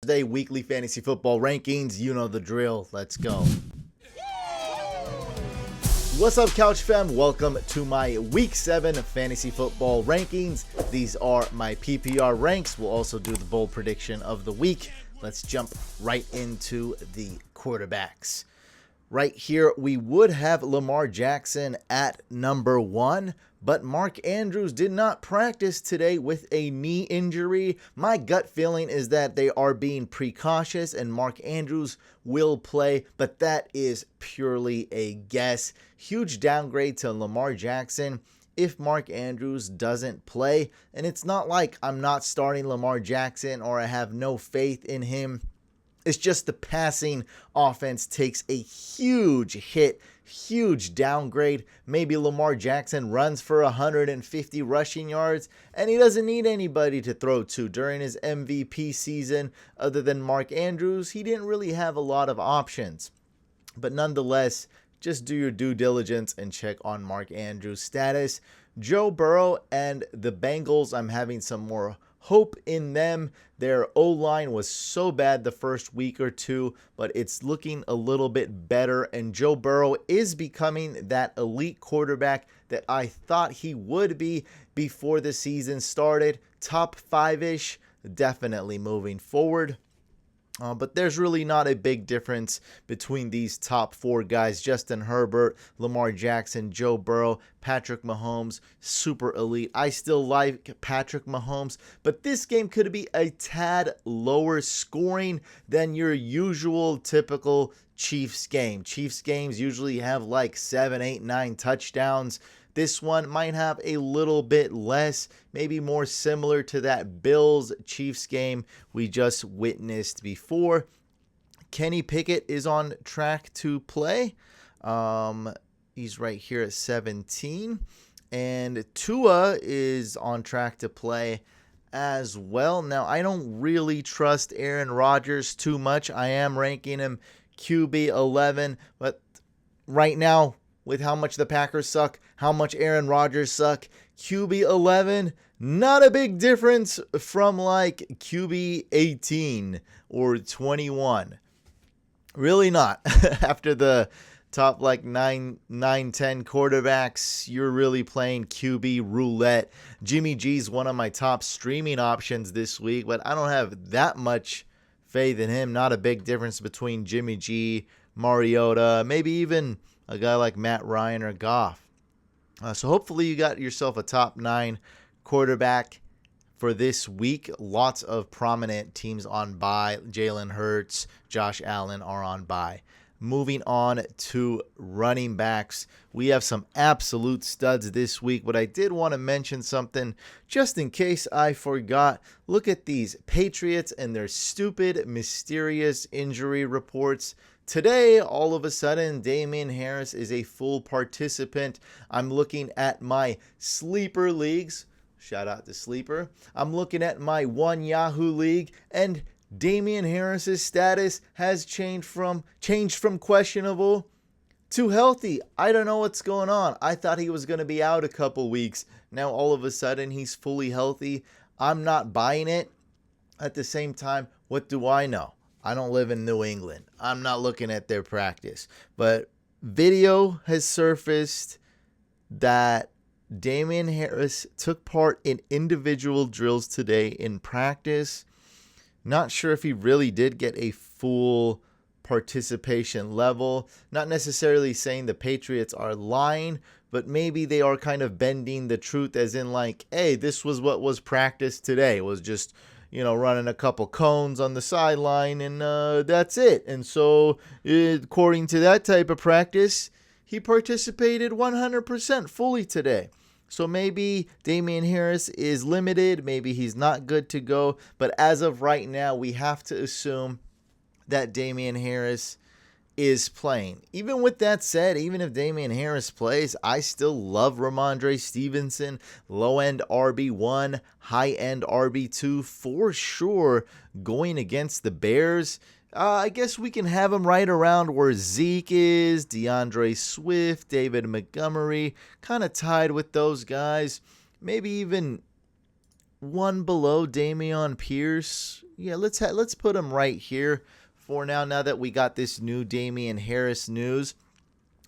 Thursday weekly fantasy football rankings. You know the drill. Let's go. What's up, Couch Fam? Welcome to my Week 7 fantasy football rankings. These are my PPR ranks. We'll also do the bold prediction of the week. Let's jump right into the quarterbacks. Right here, we would have Lamar Jackson at number 1, but Mark Andrews did not practice today with a knee injury. My gut feeling is that they are being precautious and Mark Andrews will play, but that is purely a guess. Huge downgrade to Lamar Jackson if Mark Andrews doesn't play, and it's not like I'm not starting Lamar Jackson or I have no faith in him. It's just the passing offense takes a huge hit, huge downgrade. Maybe Lamar Jackson runs for 150 rushing yards, and he doesn't need anybody to throw to. During his MVP season, other than Mark Andrews, he didn't really have a lot of options. But nonetheless, just do your due diligence and check on Mark Andrews' status. Joe Burrow and the Bengals, I'm having some more hope in them. Their O-line was so bad the first week or two, but it's looking a little bit better, and Joe Burrow is becoming that elite quarterback that I thought he would be before the season started. Top 5-ish, definitely moving forward. But there's really not a big difference between these top 4 guys. Justin Herbert, Lamar Jackson, Joe Burrow, Patrick Mahomes, super elite. I still like Patrick Mahomes, but this game could be a tad lower scoring than your usual typical Chiefs game. Chiefs games usually have like 7, 8, 9 touchdowns. This one might have a little bit less, maybe more similar to that Bills-Chiefs game we just witnessed before. Kenny Pickett is on track to play. He's right here at 17. And Tua is on track to play as well. Now, I don't really trust Aaron Rodgers too much. I am ranking him QB 11, but right now, with how much the Packers suck, how much Aaron Rodgers suck, QB 11, not a big difference from like QB 18 or 21. Really not. After the top like 9, 10 quarterbacks, you're really playing QB roulette. Jimmy G's one of my top streaming options this week, but I don't have that much faith in him. Not a big difference between Jimmy G, Mariota, maybe even a guy like Matt Ryan or Goff. So hopefully you got yourself a top 9 quarterback for this week. Lots of prominent teams on bye. Jalen Hurts, Josh Allen are on bye. Moving on to running backs. We have some absolute studs this week, but I did want to mention something just in case I forgot. Look at these Patriots and their stupid, mysterious injury reports. Today, all of a sudden, Damian Harris is a full participant. I'm looking at my sleeper leagues. Shout out to Sleeper. I'm looking at my one Yahoo league, and Damian Harris's status has changed from questionable to healthy. I don't know what's going on. I thought he was going to be out a couple weeks. Now, all of a sudden, he's fully healthy. I'm not buying it. At the same time, what do I know? I don't live in New England. I'm not looking at their practice. But video has surfaced that Damian Harris took part in individual drills today in practice. Not sure if he really did get a full participation level. Not necessarily saying the Patriots are lying, but maybe they are kind of bending the truth as in like, hey, this was what was practiced today. It was just running a couple cones on the sideline, and that's it. And so, according to that type of practice, he participated 100% fully today. So maybe Damian Harris is limited. Maybe he's not good to go. But as of right now, we have to assume that Damian Harris is playing. Even with that said, even if Damian Harris plays, I still love Ramondre Stevenson, low-end RB1, high-end RB2 for sure going against the Bears. I guess we can have him right around where Zeke is, DeAndre Swift, David Montgomery, kind of tied with those guys. Maybe even one below Dameon Pierce. Yeah, let's put him right here for now. Now that we got this new Damian Harris news,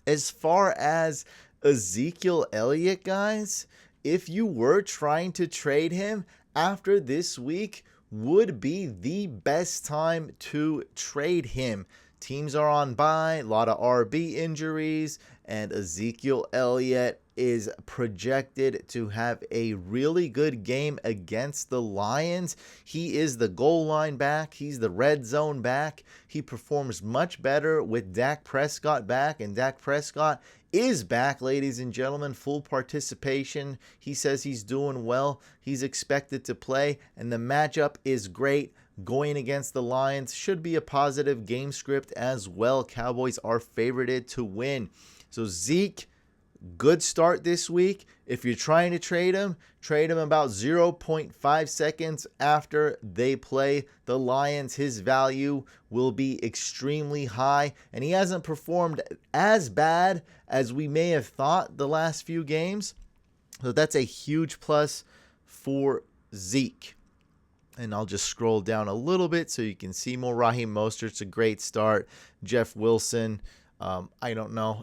as far as Ezekiel Elliott, guys, if you were trying to trade him after this week, would be the best time to trade him. Teams are on bye, a lot of RB injuries, and Ezekiel Elliott is projected to have a really good game against the Lions. He is the goal line back. He's the red zone back. He performs much better with Dak Prescott back, and Dak Prescott is back, ladies and gentlemen. Full participation. He says he's doing well. He's expected to play, and the matchup is great. Going against the Lions should be a positive game script as well. Cowboys are favorited to win. So Zeke, good start this week. If you're trying to trade him about 0.5 seconds after they play the Lions. His value will be extremely high, and he hasn't performed as bad as we may have thought the last few games. So that's a huge plus for Zeke. And I'll just scroll down a little bit so you can see more. Raheem Mostert's a great start. Jeff Wilson, I don't know.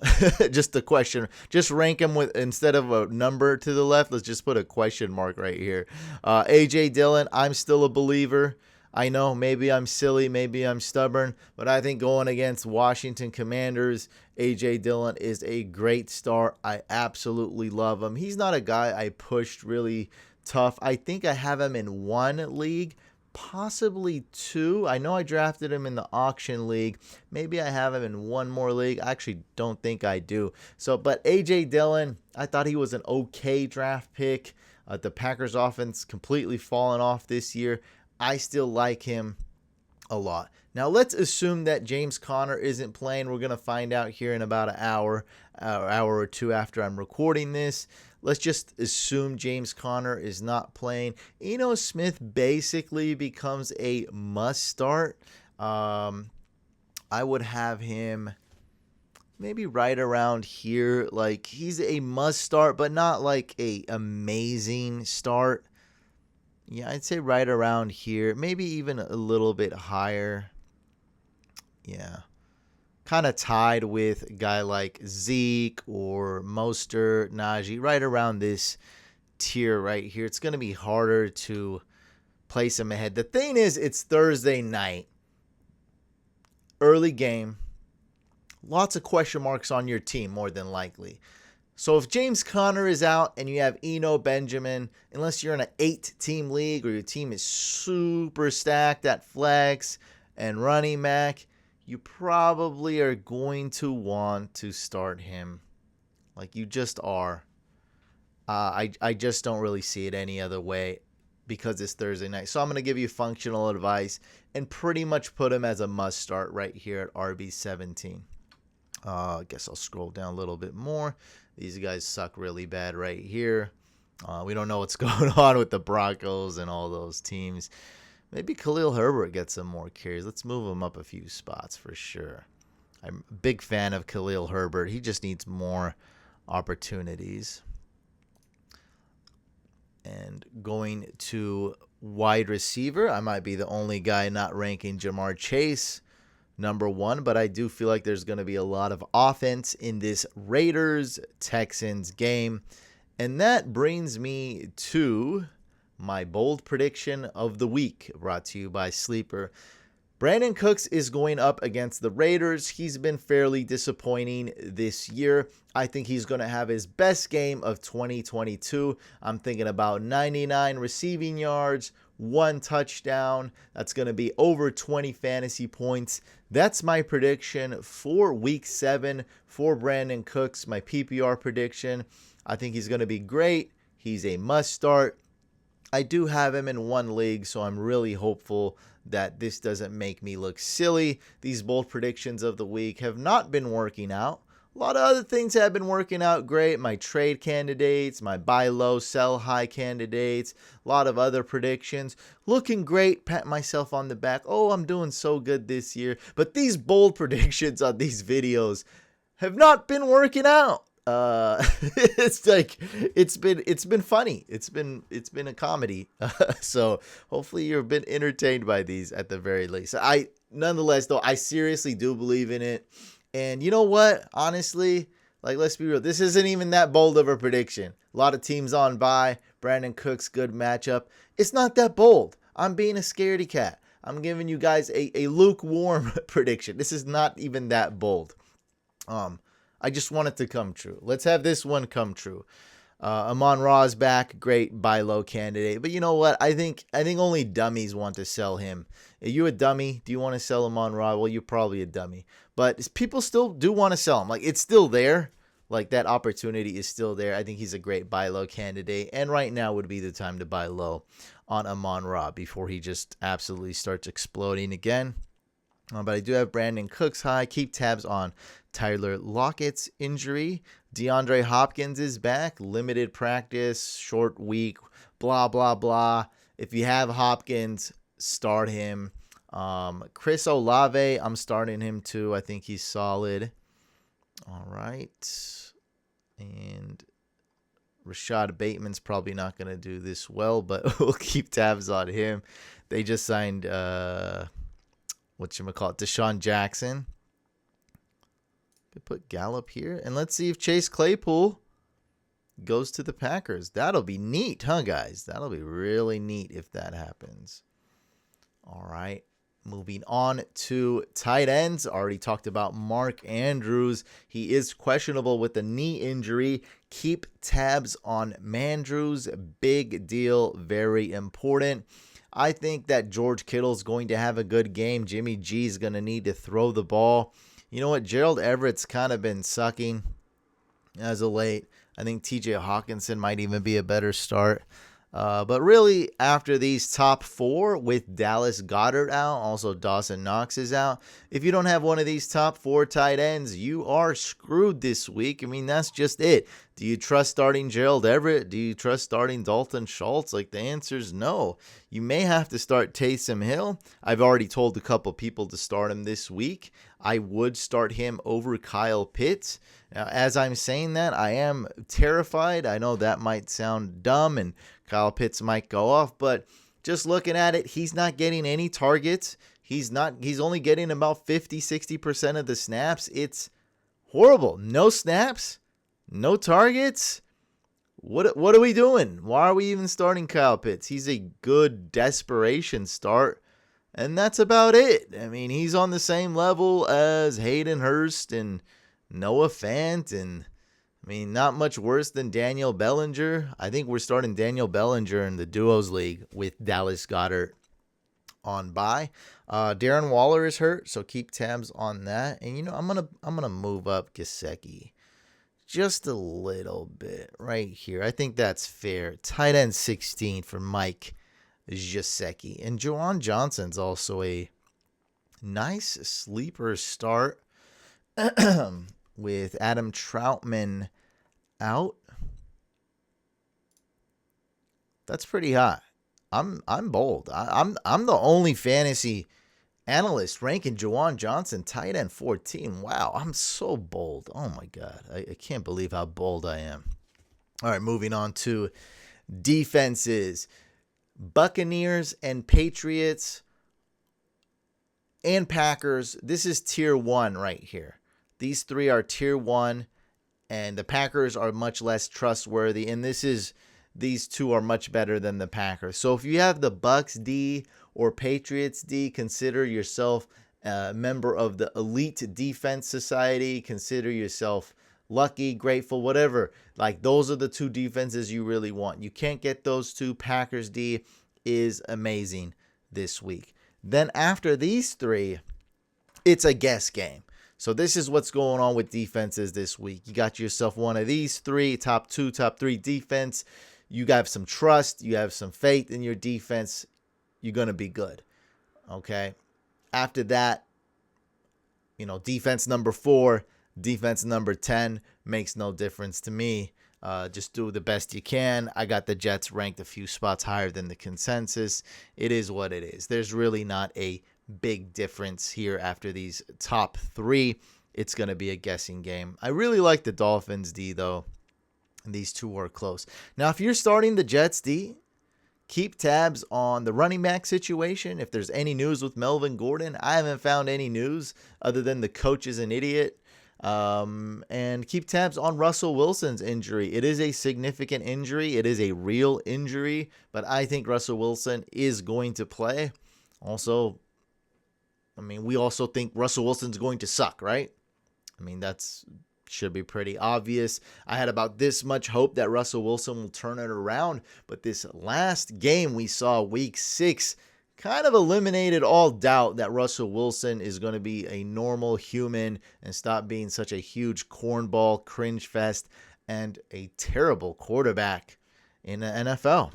Just a question. Just rank him with, instead of a number to the left, let's just put a question mark right here. A.J. Dillon, I'm still a believer. I know maybe I'm silly, maybe I'm stubborn, but I think going against Washington Commanders, A.J. Dillon is a great start. I absolutely love him. He's not a guy I pushed really tough. I think I have him in one league, possibly two. I know I drafted him in the auction league. Maybe I have him in one more league. I actually don't think I do. So, but A.J. Dillon, I thought he was an okay draft pick. The Packers offense completely fallen off this year. I still like him a lot. Now, let's assume that James Conner isn't playing. We're going to find out here in about an hour or two after I'm recording this. Let's just assume James Conner is not playing. Eno Smith basically becomes a must start. I would have him maybe right around here. Like, he's a must start, but not like a amazing start. Yeah, I'd say right around here. Maybe even a little bit higher. Yeah. Kind of tied with a guy like Zeke or Mostert, Najee, right around this tier right here. It's going to be harder to place him ahead. The thing is, it's Thursday night. Early game. Lots of question marks on your team, more than likely. So if James Conner is out and you have Eno Benjamin, unless you're in an 8-team league or your team is super stacked at flex and running back, you probably are going to want to start him. Like, you just are. I just don't really see it any other way because it's Thursday night. So I'm going to give you functional advice and pretty much put him as a must start right here at RB17. I guess I'll scroll down a little bit more. These guys suck really bad right here. We don't know what's going on with the Broncos and all those teams. Maybe Khalil Herbert gets some more carries. Let's move him up a few spots for sure. I'm a big fan of Khalil Herbert. He just needs more opportunities. And going to wide receiver, I might be the only guy not ranking Jamar Chase number one, but I do feel like there's going to be a lot of offense in this Raiders-Texans game. And that brings me to my bold prediction of the week, brought to you by Sleeper. Brandon Cooks is going up against the Raiders. He's been fairly disappointing this year. I think he's going to have his best game of 2022. I'm thinking about 99 receiving yards, 1 touchdown. That's going to be over 20 fantasy points. That's my prediction for week 7 for Brandon Cooks, my PPR prediction. I think he's going to be great. He's a must start. I do have him in one league, so I'm really hopeful that this doesn't make me look silly. These bold predictions of the week have not been working out. A lot of other things have been working out great. My trade candidates, my buy low, sell high candidates, a lot of other predictions. Looking great, pat myself on the back. Oh, I'm doing so good this year. But these bold predictions on these videos have not been working out. It's like it's been funny. It's been a comedy. So hopefully you've been entertained by these at the very least. I nonetheless though, I seriously do believe in it. And you know what? Honestly, like let's be real, this isn't even that bold of a prediction. A lot of teams on bye. Brandon Cooks, good matchup. It's not that bold. I'm being a scaredy cat. I'm giving you guys a lukewarm prediction. This is not even that bold. I just want it to come true. Let's have this one come true. Amon-Ra's back, great buy low candidate. But you know what? I think only dummies want to sell him. Are you a dummy? Do you want to sell Amon-Ra? Well, you're probably a dummy. But people still do want to sell him. Like, it's still there. Like, that opportunity is still there. I think he's a great buy low candidate. And right now would be the time to buy low on Amon-Ra before he just absolutely starts exploding again. But I do have Brandon Cooks high. Keep tabs on Tyler Lockett's injury. DeAndre Hopkins is back. Limited practice, short week, blah, blah, blah. If you have Hopkins, start him. Chris Olave, I'm starting him too. I think he's solid. All right. And Rashad Bateman's probably not going to do this well, but we'll keep tabs on him. They just signed, Deshaun Jackson. Could put Gallup here. And let's see if Chase Claypool goes to the Packers. That'll be neat, huh, guys? That'll be really neat if that happens. All right. Moving on to tight ends. Already talked about Mark Andrews. He is questionable with a knee injury. Keep tabs on Mandrews. Big deal. Very important. I think that George Kittle's going to have a good game. Jimmy G is going to need to throw the ball. You know what? Gerald Everett's kind of been sucking as of late. I think TJ Hawkinson might even be a better start. But really, after these top four with Dallas Goedert out, also Dawson Knox is out. If you don't have one of these top four tight ends, you are screwed this week. I mean, that's just it. Do you trust starting Gerald Everett? Do you trust starting Dalton Schultz? Like, the answer is no. You may have to start Taysom Hill. I've already told a couple people to start him this week. I would start him over Kyle Pitts. Now, as I'm saying that, I am terrified. I know that might sound dumb and Kyle Pitts might go off, but just looking at it, he's not getting any targets. He's only getting about 50-60% of the snaps. It's horrible. No snaps, no targets. What are we doing? Why are we even starting Kyle Pitts? He's a good desperation start, and that's about it. I mean, he's on the same level as Hayden Hurst and Noah Fant, and I mean, not much worse than Daniel Bellinger. I think we're starting Daniel Bellinger in the Duos League with Dallas Goedert on bye. Darren Waller is hurt, so keep tabs on that. And you know, I'm gonna move up Gesicki just a little bit right here. I think that's fair. Tight end 16 for Mike Gesicki. And Juwan Johnson's also a nice sleeper start with Adam Troutman out. That's pretty hot. I'm bold. I'm the only fantasy analyst ranking Juwan Johnson tight end 14. Wow, I'm so bold. Oh my God, I can't believe how bold I am. All right, moving on to defenses. Buccaneers and Patriots and Packers. This is tier 1 right here. These three are tier 1, and the Packers are much less trustworthy, and these two are much better than the Packers. So if you have the Bucks D or Patriots D, consider yourself a member of the elite defense society. Consider yourself lucky, grateful, whatever. Like, those are the two defenses you really want. You can't get those two. Packers D is amazing this week. Then after these three, it's a guess game. So this is what's going on with defenses this week. You got yourself one of these three, top 2, top 3 defense. You have some trust. You have some faith in your defense. You're going to be good. Okay. After that, you know, defense number 4, defense number 10 makes no difference to me. Just do the best you can. I got the Jets ranked a few spots higher than the consensus. It is what it is. There's really not a big difference here after these top 3. it's going to be a guessing game. I really like the Dolphins D, though. And these two are close. Now, if you're starting the Jets D, keep tabs on the running back situation. If there's any news with Melvin Gordon, I haven't found any news other than the coach is an idiot. And keep tabs on Russell Wilson's injury. It is a significant injury. It is a real injury, but I think Russell Wilson is going to play. Also, I mean, we also think Russell Wilson's going to suck, right? I mean, that's should be pretty obvious. I had about this much hope that Russell Wilson will turn it around, but this last game we saw, week 6, kind of eliminated all doubt that Russell Wilson is going to be a normal human and stop being such a huge cornball, cringe fest, and a terrible quarterback in the NFL.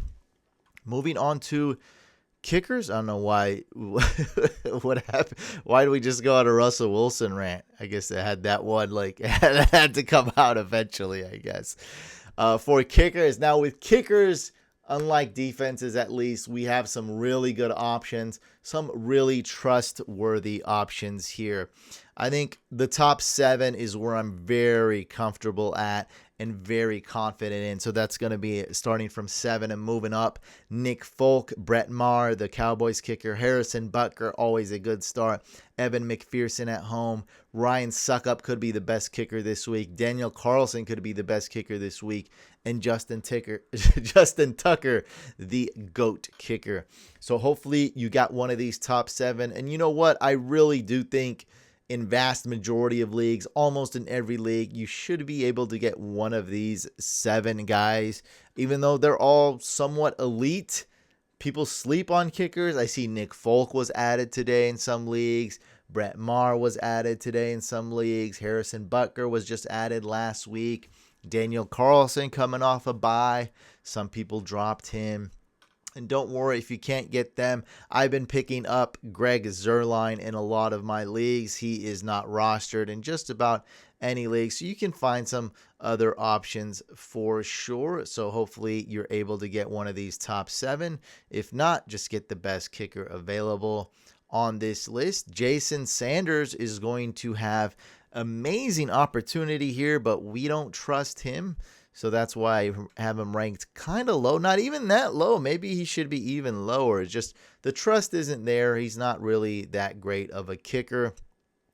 Moving on to kickers. I don't know why. What happened? Why do we just go on a Russell Wilson rant? I guess it had that one, like, it had to come out eventually, I guess. For kickers. Now, with kickers, unlike defenses at least, we have some really good options, some really trustworthy options here. I think the top 7 is where I'm very comfortable at and very confident in. So that's going to be starting from 7 and moving up. Nick Folk, Brett Maher, the Cowboys kicker, Harrison Butker, always a good start. Evan McPherson at home. Ryan Suckup could be the best kicker this week. Daniel Carlson could be the best kicker this week. And Justin Tucker, the GOAT kicker. So hopefully you got one of these top 7. And you know what? I really do think in vast majority of leagues, almost in every league, you should be able to get one of these 7 guys. Even though they're all somewhat elite, people sleep on kickers. I see Nick Folk was added today in some leagues. Brett Maher was added today in some leagues. Harrison Butker was just added last week. Daniel Carlson coming off a bye. Some people dropped him. And don't worry if you can't get them. I've been picking up Greg Zuerlein in a lot of my leagues. He is not rostered in just about any league. So you can find some other options for sure. So hopefully you're able to get one of these top 7. If not, just get the best kicker available on this list. Jason Sanders is going to have amazing opportunity here, but we don't trust him. So that's why I have him ranked kind of low. Not even that low. Maybe he should be even lower. It's just the trust isn't there. He's not really that great of a kicker.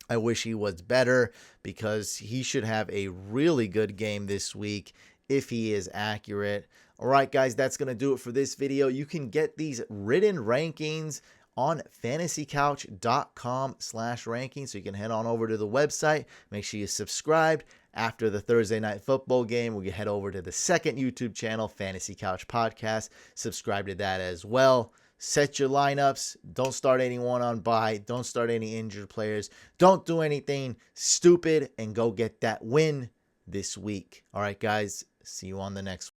I wish he was better because he should have a really good game this week if he is accurate. All right, guys, that's going to do it for this video. You can get these written rankings on fantasycouch.com/rankings. So you can head on over to the website. Make sure you subscribe. After the Thursday night football game, we head over to the second YouTube channel, Fantasy Couch Podcast. Subscribe to that as well. Set your lineups. Don't start anyone on bye. Don't start any injured players. Don't do anything stupid and go get that win this week. All right, guys. See you on the next one.